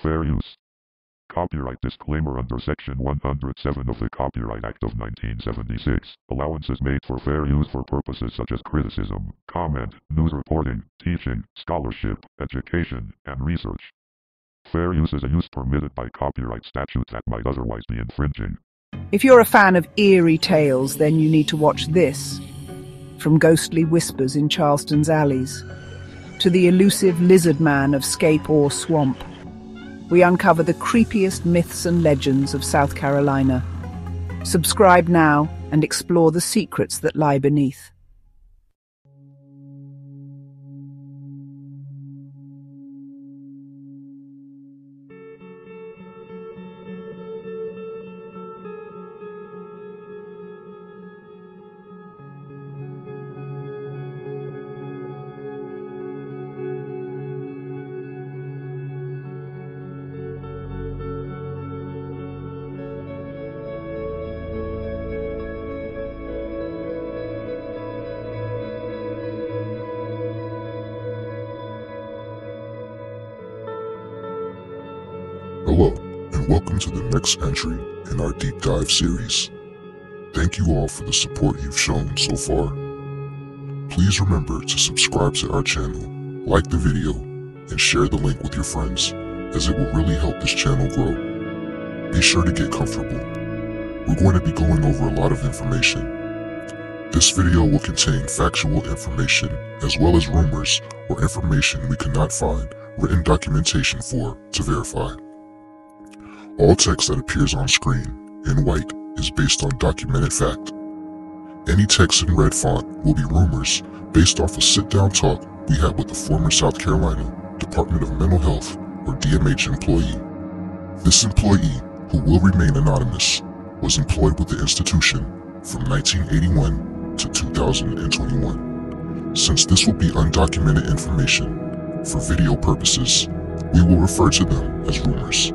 Fair use. Copyright disclaimer under Section 107 of the Copyright Act of 1976. Allowances made for fair use for purposes such as criticism, comment, news reporting, teaching, scholarship, education, and research. Fair use is a use permitted by copyright statutes that might otherwise be infringing. If you're a fan of eerie tales, then you need to watch this. From ghostly whispers in Charleston's alleys to the elusive lizard man of Scape Ore Swamp, we uncover the creepiest myths and legends of South Carolina. Subscribe now and explore the secrets that lie beneath. Hello, and welcome to the next entry in our deep dive series. Thank you all for the support you've shown so far. Please remember to subscribe to our channel, like the video, and share the link with your friends, as it will really help this channel grow. Be sure to get comfortable. We're going to be going over a lot of information. This video will contain factual information, as well as rumors or information we could not find written documentation for to verify. All text that appears on screen, in white, is based on documented fact. Any text in red font will be rumors based off a sit-down talk we had with the former South Carolina Department of Mental Health, or DMH employee. This employee, who will remain anonymous, was employed with the institution from 1981 to 2021. Since this will be undocumented information, for video purposes, we will refer to them as rumors.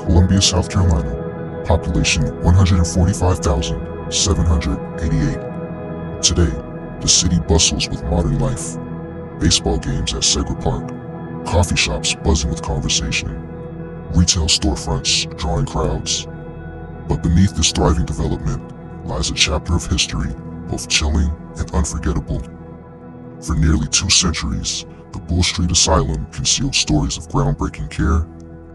Columbia, South Carolina, population 145,788. Today, the city bustles with modern life. Baseball games at Segra Park, coffee shops buzzing with conversation, retail storefronts drawing crowds. But beneath this thriving development lies a chapter of history both chilling and unforgettable. For nearly 2 centuries, the Bull Street Asylum concealed stories of groundbreaking care,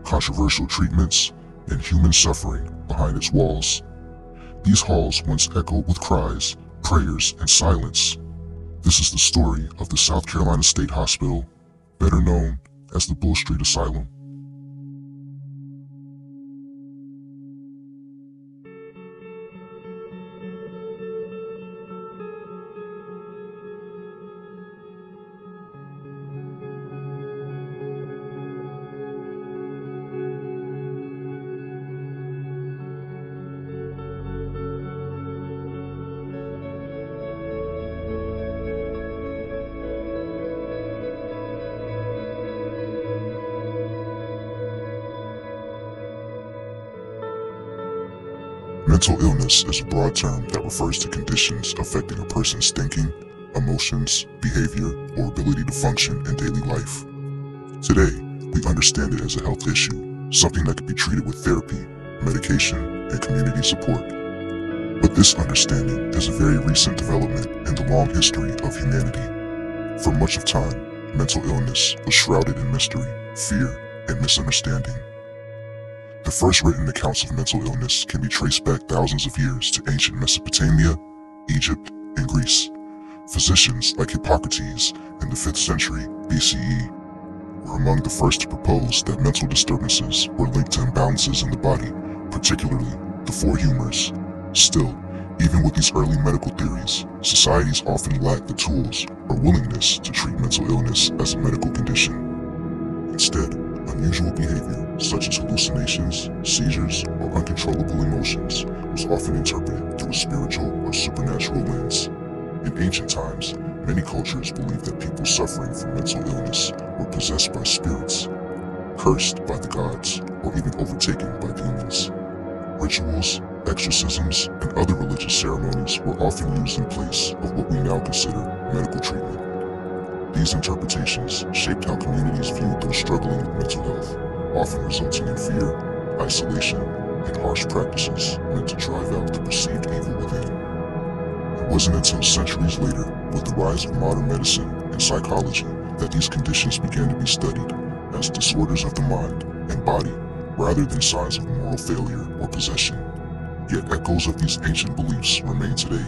controversial treatments, and human suffering behind its walls. These halls once echoed with cries, prayers, and silence. This is the story of the South Carolina State Hospital, better known as the Bull Street Asylum. Mental illness is a broad term that refers to conditions affecting a person's thinking, emotions, behavior, or ability to function in daily life. Today, we understand it as a health issue, something that can be treated with therapy, medication, and community support. But this understanding is a very recent development in the long history of humanity. For much of time, mental illness was shrouded in mystery, fear, and misunderstanding. The first written accounts of mental illness can be traced back thousands of years to ancient Mesopotamia, Egypt, and Greece. Physicians like Hippocrates in the 5th century BCE were among the first to propose that mental disturbances were linked to imbalances in the body, particularly the 4 humors. Still, even with these early medical theories, societies often lack the tools or willingness to treat mental illness as a medical condition. Instead, Unusual behavior, such as hallucinations, seizures, or uncontrollable emotions, was often interpreted through a spiritual or supernatural lens. In ancient times, many cultures believed that people suffering from mental illness were possessed by spirits, cursed by the gods, or even overtaken by demons. Rituals, exorcisms, and other religious ceremonies were often used in place of what we now consider medical treatment. These interpretations shaped how communities viewed those struggling with mental health, often resulting in fear, isolation, and harsh practices meant to drive out the perceived evil within. It wasn't until centuries later, with the rise of modern medicine and psychology, that these conditions began to be studied as disorders of the mind and body, rather than signs of moral failure or possession. Yet echoes of these ancient beliefs remain today,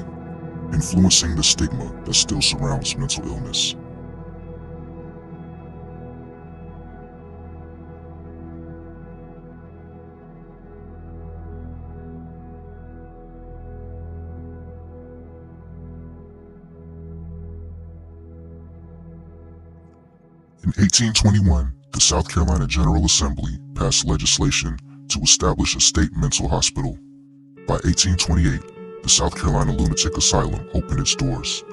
influencing the stigma that still surrounds mental illness. In 1821, the South Carolina General Assembly passed legislation to establish a state mental hospital. By 1828, the South Carolina Lunatic Asylum opened its doors,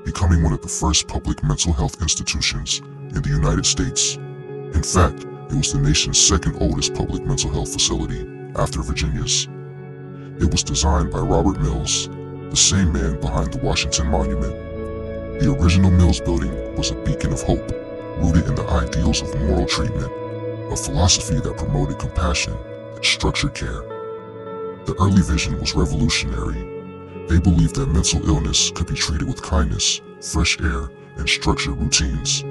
becoming one of the first public mental health institutions in the United States. In fact, it was the nation's second oldest public mental health facility, after Virginia's. It was designed by Robert Mills, the same man behind the Washington Monument. The original Mills building was a beacon of hope, rooted in the ideals of moral treatment, a philosophy that promoted compassion and structured care. The early vision was revolutionary. They believed that mental illness could be treated with kindness, fresh air, and structured routines,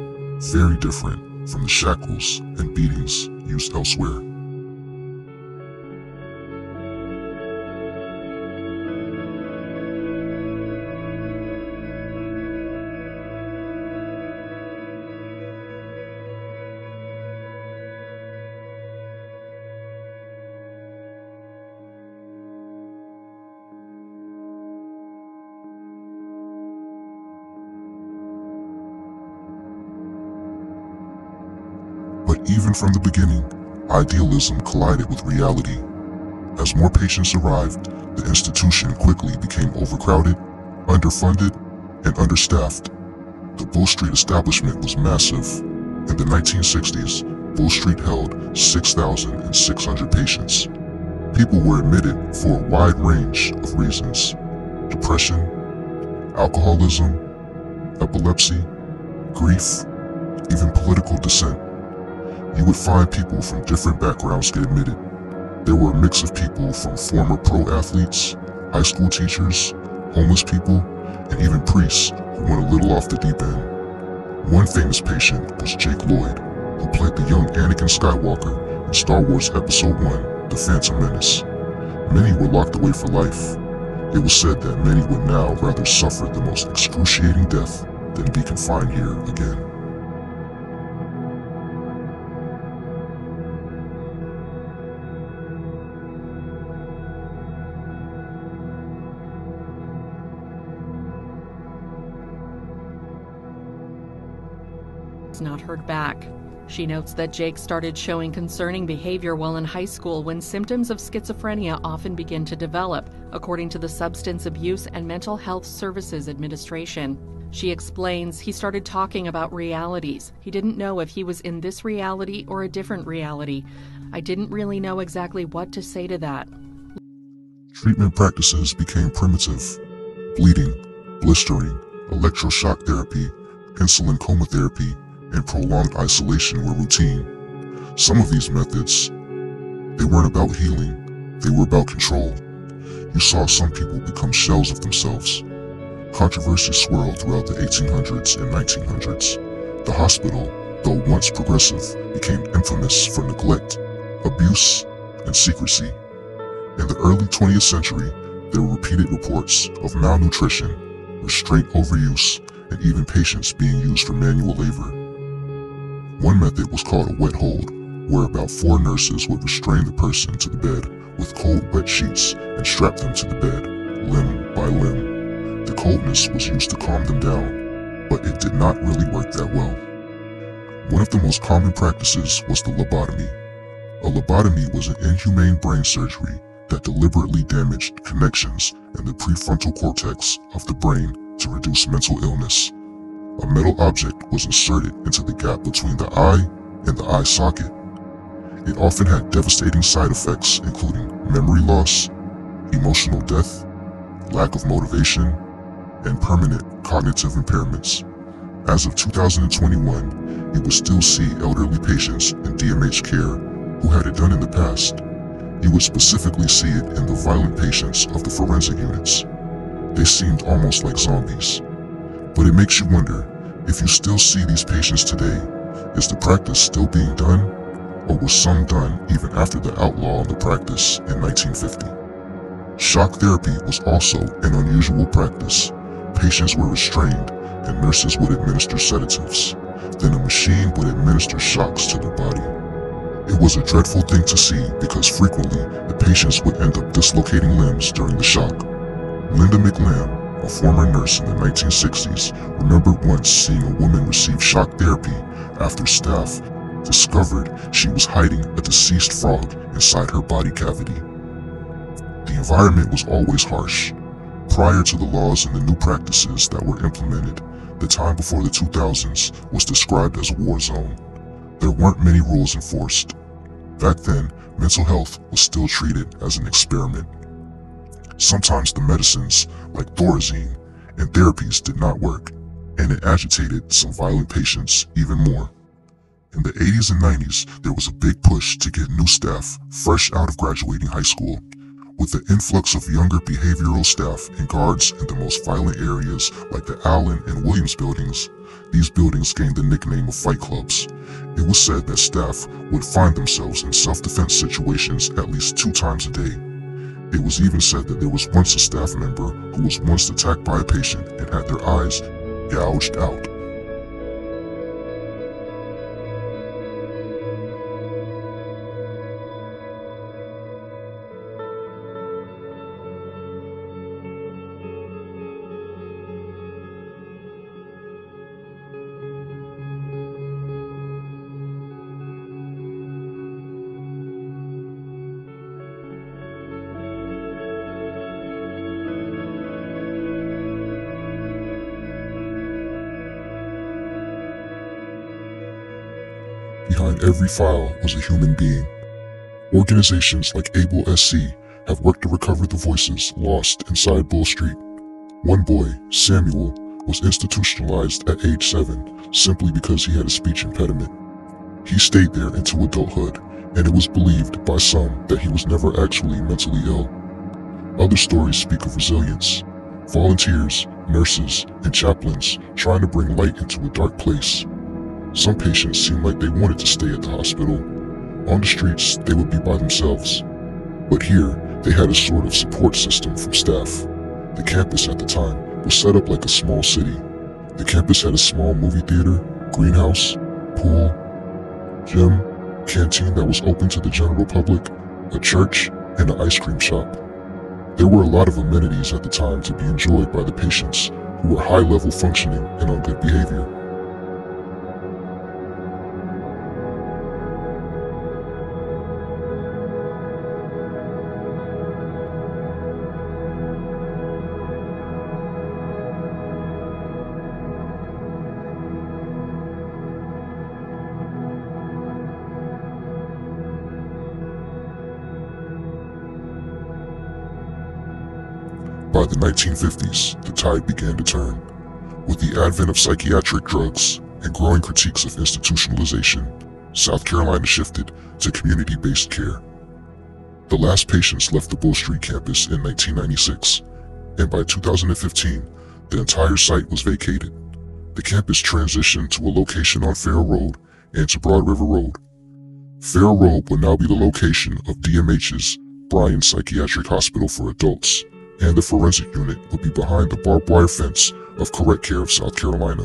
very different from the shackles and beatings used elsewhere. But even from the beginning, idealism collided with reality. As more patients arrived, the institution quickly became overcrowded, underfunded, and understaffed. The Bull Street establishment was massive. In the 1960s, Bull Street held 6,600 patients. People were admitted for a wide range of reasons: depression, alcoholism, epilepsy, grief, even political dissent. You would find people from different backgrounds get admitted. There were a mix of people from former pro athletes, high school teachers, homeless people, and even priests who went a little off the deep end. One famous patient was Jake Lloyd, who played the young Anakin Skywalker in Star Wars Episode I, The Phantom Menace. Many were locked away for life. It was said that many would now rather suffer the most excruciating death than be confined here again. Not heard back. She notes that Jake started showing concerning behavior while in high school when symptoms of schizophrenia often begin to develop, according to the Substance Abuse and Mental Health Services Administration. She explains he started talking about realities. He didn't know if he was in this reality or a different reality. I didn't really know exactly what to say to that. Treatment practices became primitive. Bleeding, blistering, electroshock therapy, insulin coma therapy, and prolonged isolation were routine. Some of these methods, they weren't about healing, they were about control. You saw some people become shells of themselves. Controversy swirled throughout the 1800s and 1900s. The hospital, though once progressive, became infamous for neglect, abuse, and secrecy. In the early 20th century, there were repeated reports of malnutrition, restraint overuse, and even patients being used for manual labor. One method was called a wet hold, where about 4 nurses would restrain the person to the bed with cold wet sheets and strap them to the bed, limb by limb. The coldness was used to calm them down, but it did not really work that well. One of the most common practices was the lobotomy. A lobotomy was an inhumane brain surgery that deliberately damaged connections in the prefrontal cortex of the brain to reduce mental illness. A metal object was inserted into the gap between the eye and the eye socket. It often had devastating side effects, including memory loss, emotional death, lack of motivation, and permanent cognitive impairments. As of 2021, you would still see elderly patients in DMH care who had it done in the past. You would specifically see it in the violent patients of the forensic units. They seemed almost like zombies. But it makes you wonder, if you still see these patients today, is the practice still being done? Or was some done even after the outlaw of the practice in 1950? Shock therapy was also an unusual practice. Patients were restrained and nurses would administer sedatives. Then a machine would administer shocks to their body. It was a dreadful thing to see because frequently the patients would end up dislocating limbs during the shock. Linda McLam, a former nurse in the 1960s, remembered once seeing a woman receive shock therapy after staff discovered she was hiding a deceased frog inside her body cavity. The environment was always harsh. Prior to the laws and the new practices that were implemented, the time before the 2000s was described as a war zone. There weren't many rules enforced. Back then, mental health was still treated as an experiment. Sometimes the medicines, like Thorazine, and therapies did not work, and it agitated some violent patients even more. In the 80s and 90s, there was a big push to get new staff fresh out of graduating high school. With the influx of younger behavioral staff and guards in the most violent areas like the Allen and Williams buildings, these buildings gained the nickname of fight clubs. It was said that staff would find themselves in self-defense situations at least 2 times a day. It was even said that there was once a staff member who was once attacked by a patient and had their eyes gouged out. Behind every file was a human being. Organizations like ABLE-SC have worked to recover the voices lost inside Bull Street. One boy, Samuel, was institutionalized at age 7 simply because he had a speech impediment. He stayed there into adulthood, and it was believed by some that he was never actually mentally ill. Other stories speak of resilience. Volunteers, nurses, and chaplains trying to bring light into a dark place. Some patients seemed like they wanted to stay at the hospital. On the streets, they would be by themselves. But here, they had a sort of support system from staff. The campus at the time was set up like a small city. The campus had a small movie theater, greenhouse, pool, gym, canteen that was open to the general public, a church, and an ice cream shop. There were a lot of amenities at the time to be enjoyed by the patients who were high-level functioning and on good behavior. By the 1950s, the tide began to turn. With the advent of psychiatric drugs and growing critiques of institutionalization, South Carolina shifted to community-based care. The last patients left the Bull Street campus in 1996, and by 2015, the entire site was vacated. The campus transitioned to a location on Farrow Road and to Broad River Road. Farrow Road will now be the location of DMH's Bryan Psychiatric Hospital for Adults, and the forensic unit will be behind the barbed wire fence of Correct Care of South Carolina.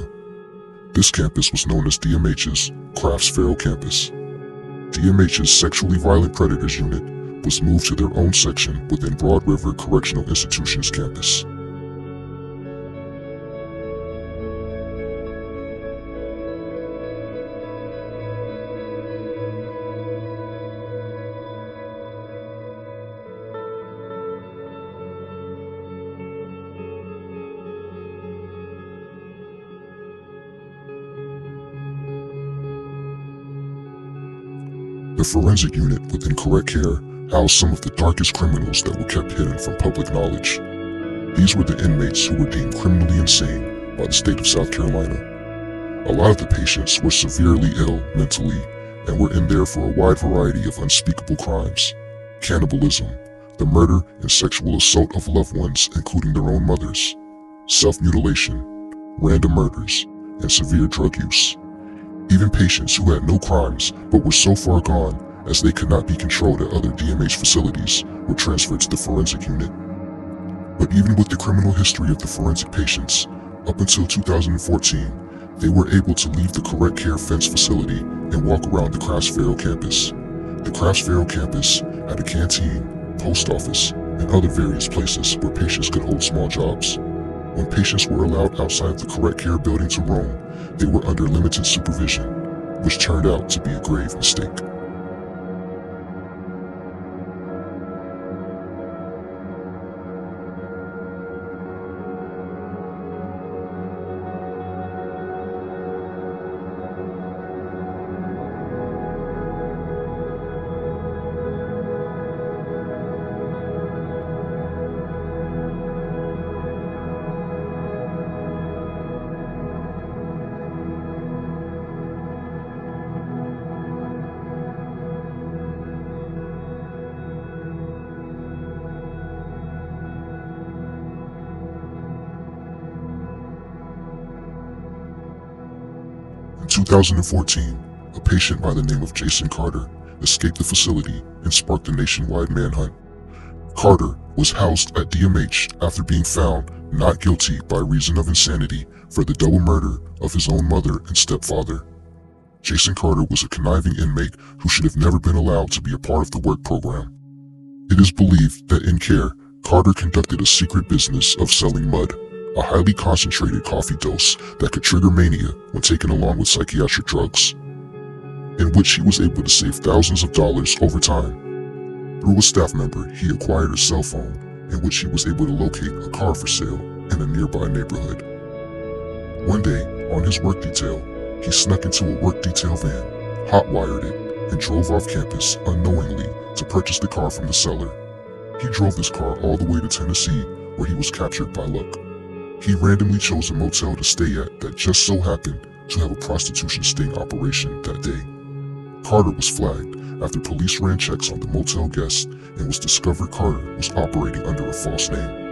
This campus was known as DMH's Crafts-Farrow campus. DMH's Sexually Violent Predators unit was moved to their own section within Broad River Correctional Institution's campus. The forensic unit with incorrect care housed some of the darkest criminals that were kept hidden from public knowledge. These were the inmates who were deemed criminally insane by the state of South Carolina. A lot of the patients were severely ill mentally and were in there for a wide variety of unspeakable crimes: cannibalism, the murder and sexual assault of loved ones, including their own mothers, self-mutilation, random murders, and severe drug use. Even patients who had no crimes but were so far gone as they could not be controlled at other DMH facilities were transferred to the forensic unit. But even with the criminal history of the forensic patients, up until 2014, they were able to leave the correct care fence facility and walk around the Crafts-Farrow campus. The Crafts-Farrow campus had a canteen, post office, and other various places where patients could hold small jobs. When patients were allowed outside of the correct care building to roam, they were under limited supervision, which turned out to be a grave mistake. In 2014, a patient by the name of Jason Carter escaped the facility and sparked a nationwide manhunt. Carter was housed at DMH after being found not guilty by reason of insanity for the double murder of his own mother and stepfather. Jason Carter was a conniving inmate who should have never been allowed to be a part of the work program. It is believed that in care, Carter conducted a secret business of selling mud, a highly concentrated coffee dose that could trigger mania when taken along with psychiatric drugs, in which he was able to save thousands of dollars over time. Through a staff member, he acquired a cell phone in which he was able to locate a car for sale in a nearby neighborhood. One day, on his work detail, he snuck into a work detail van, hotwired it, and drove off campus unknowingly to purchase the car from the seller. He drove this car all the way to Tennessee, where he was captured by luck. He randomly chose a motel to stay at that just so happened to have a prostitution sting operation that day. Carter was flagged after police ran checks on the motel guest and was discovered Carter was operating under a false name.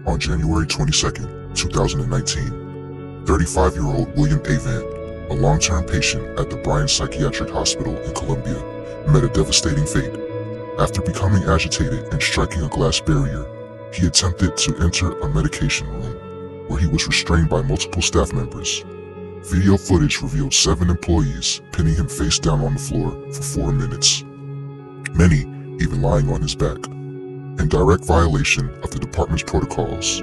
On January 22, 2019, 35-year-old William Avant, a long-term patient at the Bryan Psychiatric Hospital in Columbia, met a devastating fate. After becoming agitated and striking a glass barrier, he attempted to enter a medication room, where he was restrained by multiple staff members. Video footage revealed 7 employees pinning him face down on the floor for 4 minutes, many even lying on his back, in direct violation of the department's protocols.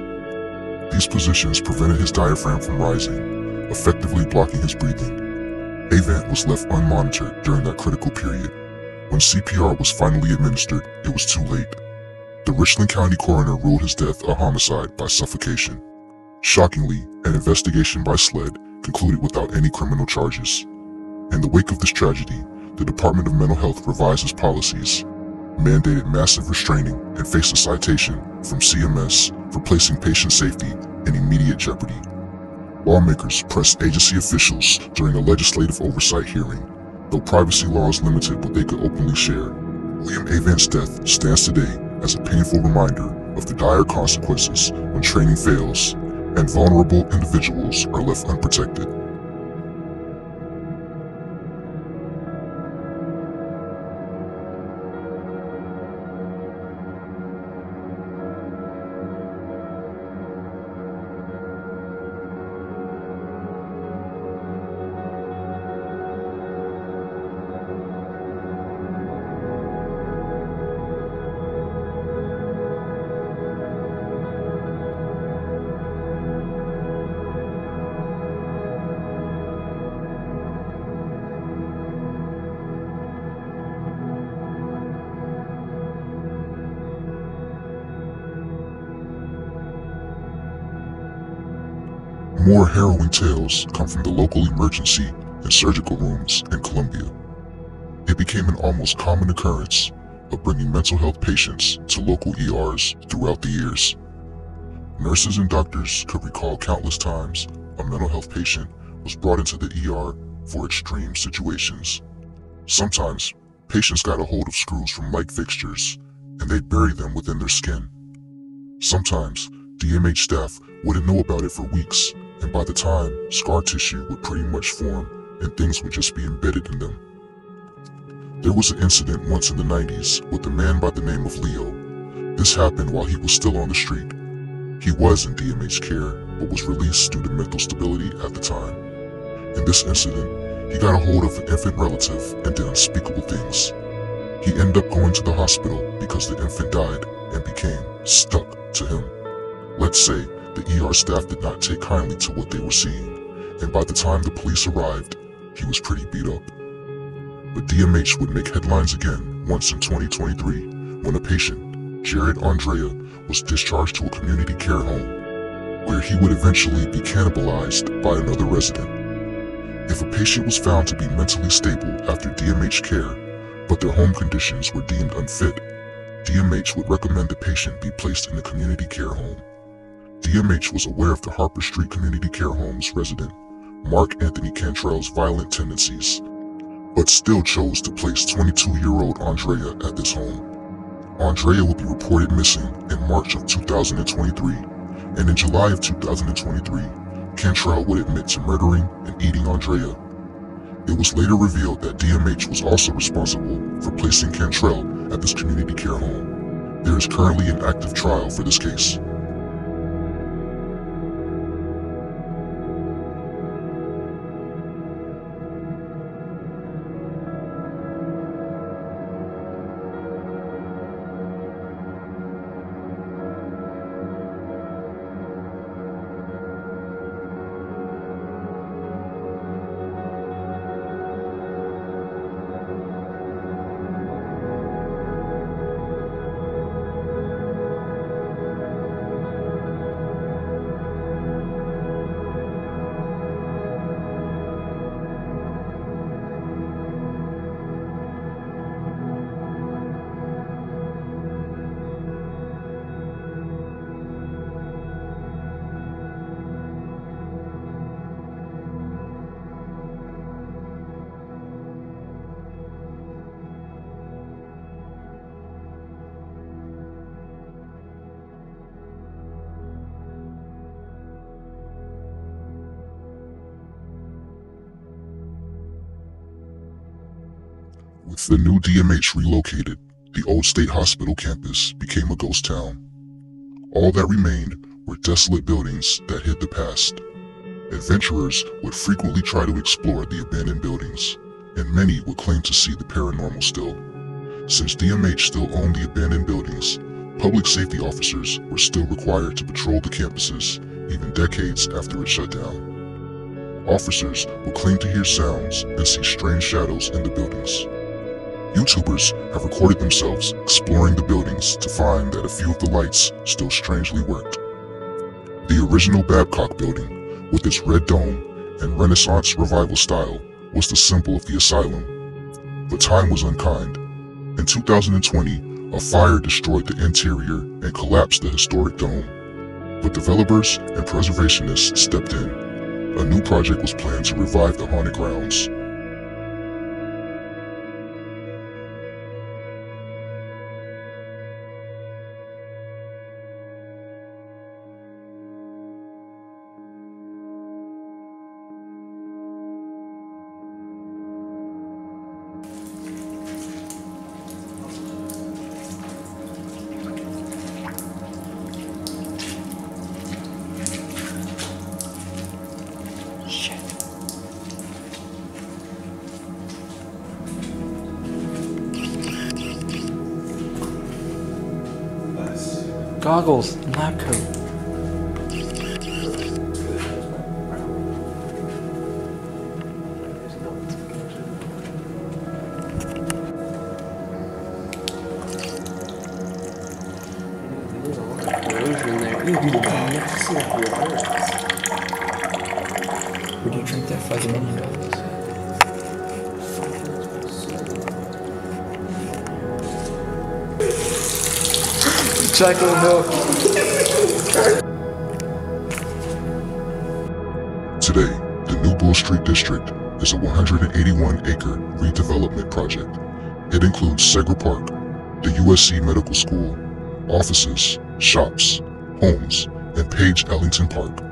These positions prevented his diaphragm from rising, effectively blocking his breathing. Avant was left unmonitored during that critical period. When CPR was finally administered, it was too late. The Richland County coroner ruled his death a homicide by suffocation. Shockingly, an investigation by SLED concluded without any criminal charges. In the wake of this tragedy, the Department of Mental Health revised its policies, mandated massive restraining, and faced a citation from CMS for placing patient safety in immediate jeopardy. Lawmakers pressed agency officials during a legislative oversight hearing, though privacy laws limited what they could openly share. William Avant's death stands today as a painful reminder of the dire consequences when training fails and vulnerable individuals are left unprotected. More harrowing tales come from the local emergency and surgical rooms in Columbia. It became an almost common occurrence of bringing mental health patients to local ERs throughout the years. Nurses and doctors could recall countless times a mental health patient was brought into the ER for extreme situations. Sometimes, patients got a hold of screws from light fixtures and they'd bury them within their skin. Sometimes, DMH staff wouldn't know about it for weeks, and by the time, scar tissue would pretty much form and things would just be embedded in them. There was an incident once in the 90s with a man by the name of Leo. This happened while he was still on the street. He was in DMH care, but was released due to mental stability at the time. In this incident, he got a hold of an infant relative and did unspeakable things. He ended up going to the hospital because the infant died and became stuck to him. Let's say the ER staff did not take kindly to what they were seeing, and by the time the police arrived, he was pretty beat up. But DMH would make headlines again once in 2023 when a patient, Jared Andrea, was discharged to a community care home, where he would eventually be cannibalized by another resident. If a patient was found to be mentally stable after DMH care, but their home conditions were deemed unfit, DMH would recommend the patient be placed in a community care home. DMH was aware of the Harper Street Community Care Home's resident, Mark Anthony Cantrell's violent tendencies, but still chose to place 22-year-old Andrea at this home. Andrea would be reported missing in March of 2023, and in July of 2023, Cantrell would admit to murdering and eating Andrea. It was later revealed that DMH was also responsible for placing Cantrell at this community care home. There is currently an active trial for this case. With the new DMH relocated, the old state hospital campus became a ghost town. All that remained were desolate buildings that hid the past. Adventurers would frequently try to explore the abandoned buildings, and many would claim to see the paranormal still. Since DMH still owned the abandoned buildings, public safety officers were still required to patrol the campuses even decades after it shut down. Officers would claim to hear sounds and see strange shadows in the buildings. YouTubers have recorded themselves exploring the buildings to find that a few of the lights still strangely worked. The original Babcock Building, with its red dome and Renaissance revival style, was the symbol of the asylum. But time was unkind. In 2020, a fire destroyed the interior and collapsed the historic dome. But developers and preservationists stepped in. A new project was planned to revive the haunted grounds. Goggles and lab coat. There's a lot of corrosion there. Ooh, you can next to the water. Would you drink that fuzzy milk? Chocolate milk. Today, the new Bull Street District is a 181-acre redevelopment project. It includes Segra Park, the USC Medical School, offices, shops, homes, and Page Ellington Park.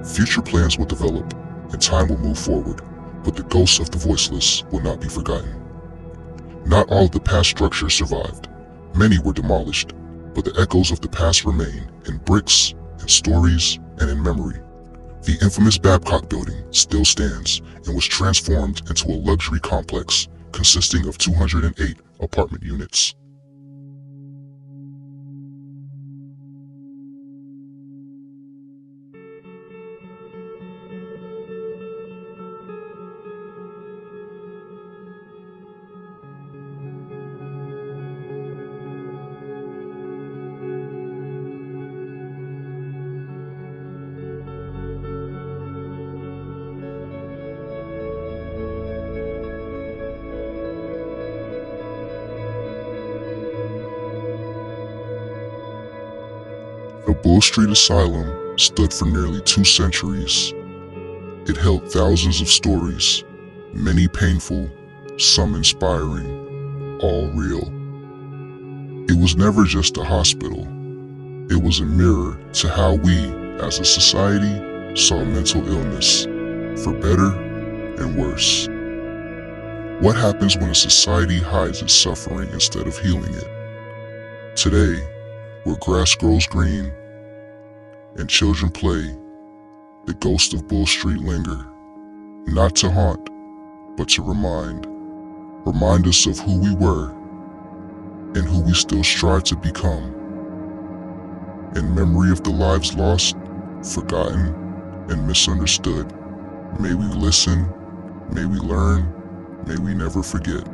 Future plans will develop, and time will move forward, but the ghosts of the voiceless will not be forgotten. Not all of the past structures survived. Many were demolished, but the echoes of the past remain in bricks, in stories, and in memory. The infamous Babcock Building still stands and was transformed into a luxury complex consisting of 208 apartment units. The Bull Street Asylum stood for nearly 2 centuries. It held thousands of stories, many painful, some inspiring, all real. It was never just a hospital. It was a mirror to how we, as a society, saw mental illness, for better and worse. What happens when a society hides its suffering instead of healing it? Today, where grass grows green and children play, the ghosts of Bull Street linger, not to haunt, but to remind us of who we were and who we still strive to become. In memory of the lives lost, forgotten, and misunderstood, may we listen, may we learn, may we never forget.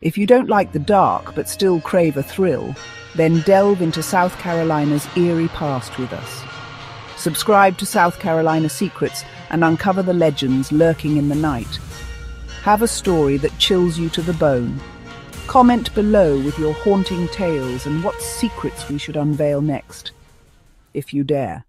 If you don't like the dark but still crave a thrill, then delve into South Carolina's eerie past with us. Subscribe to South Carolina Secrets and uncover the legends lurking in the night. Have a story that chills you to the bone. Comment below with your haunting tales and what secrets we should unveil next, if you dare.